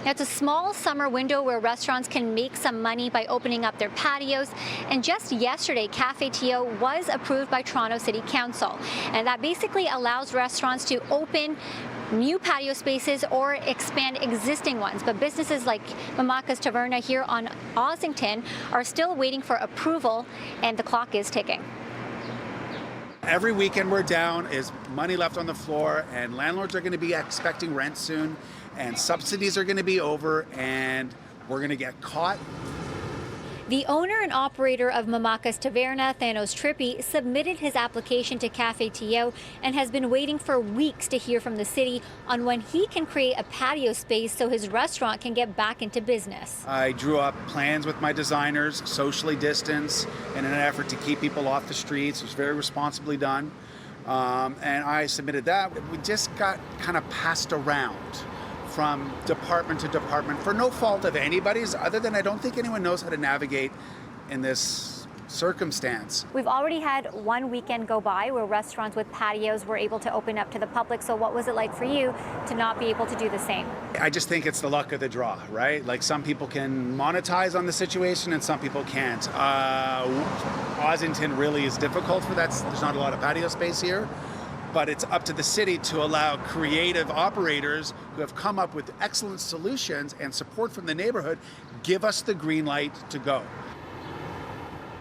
Now, it's a small summer window where restaurants can make some money by opening up their patios. And just yesterday, CaféTO was approved by Toronto City Council. And that basically allows restaurants to open new patio spaces or expand existing ones. But businesses like Maleeha's Taverna here on Ossington are still waiting for approval, and the clock is ticking. Every weekend we're down is money left on the floor, and landlords are going to be expecting rent soon, and subsidies are going to be over, and we're going to get caught. The owner and operator of Maleeha's Taverna, Thanos Trippy, submitted his application to CaféTO and has been waiting for weeks to hear from the city on when he can create a patio space so his restaurant can get back into business. I drew up plans with my designers, socially distanced, in an effort to keep people off the streets. It was very responsibly done. And I submitted that. We just got kind of passed around from department to department for no fault of anybody's, other than I don't think anyone knows how to navigate in this circumstance. We've already had one weekend go by where restaurants with patios were able to open up to the public. So what was it like for you to not be able to do the same? I just think it's the luck of the draw, right? Like, some people can monetize on the situation and some people can't. Ossington really is difficult for that. There's not a lot of patio space here. But it's up to the city to allow creative operators who have come up with excellent solutions and support from the neighborhood, give us the green light to go.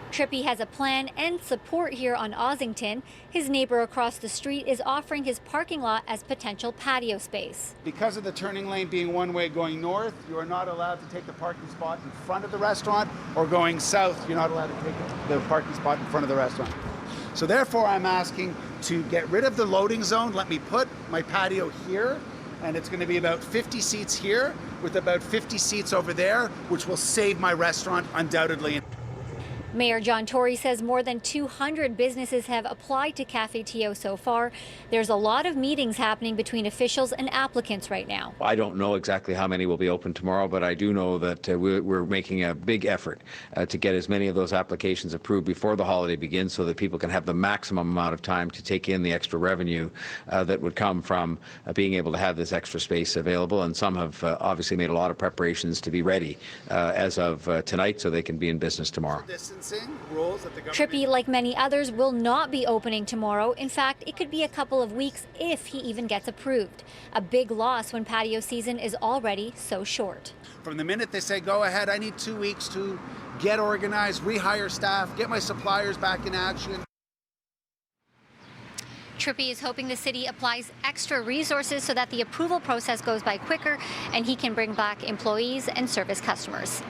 Trippy has a plan and support here on Ossington. His neighbor across the street is offering his parking lot as potential patio space. Because of the turning lane being one way going north, you are not allowed to take the parking spot in front of the restaurant, or going south, you're not allowed to take the parking spot in front of the restaurant. So therefore, I'm asking to get rid of the loading zone. Let me put my patio here, and it's going to be about 50 seats here with about 50 seats over there, which will save my restaurant undoubtedly. Mayor John Tory says more than 200 businesses have applied to CaféTO so far. There's a lot of meetings happening between officials and applicants right now. I don't know exactly how many will be open tomorrow, but I do know that we're making a big effort to get as many of those applications approved before the holiday begins, so that people can have the maximum amount of time to take in the extra revenue that would come from being able to have this extra space available. And some have obviously made a lot of preparations to be ready as of tonight, so they can be in business tomorrow. Trippy, like many others, will not be opening tomorrow. In fact, it could be a couple of weeks if he even gets approved. A big loss when patio season is already so short. From the minute they say, go ahead, I need 2 weeks to get organized, rehire staff, get my suppliers back in action. Trippy is hoping the city applies extra resources so that the approval process goes by quicker and he can bring back employees and service customers.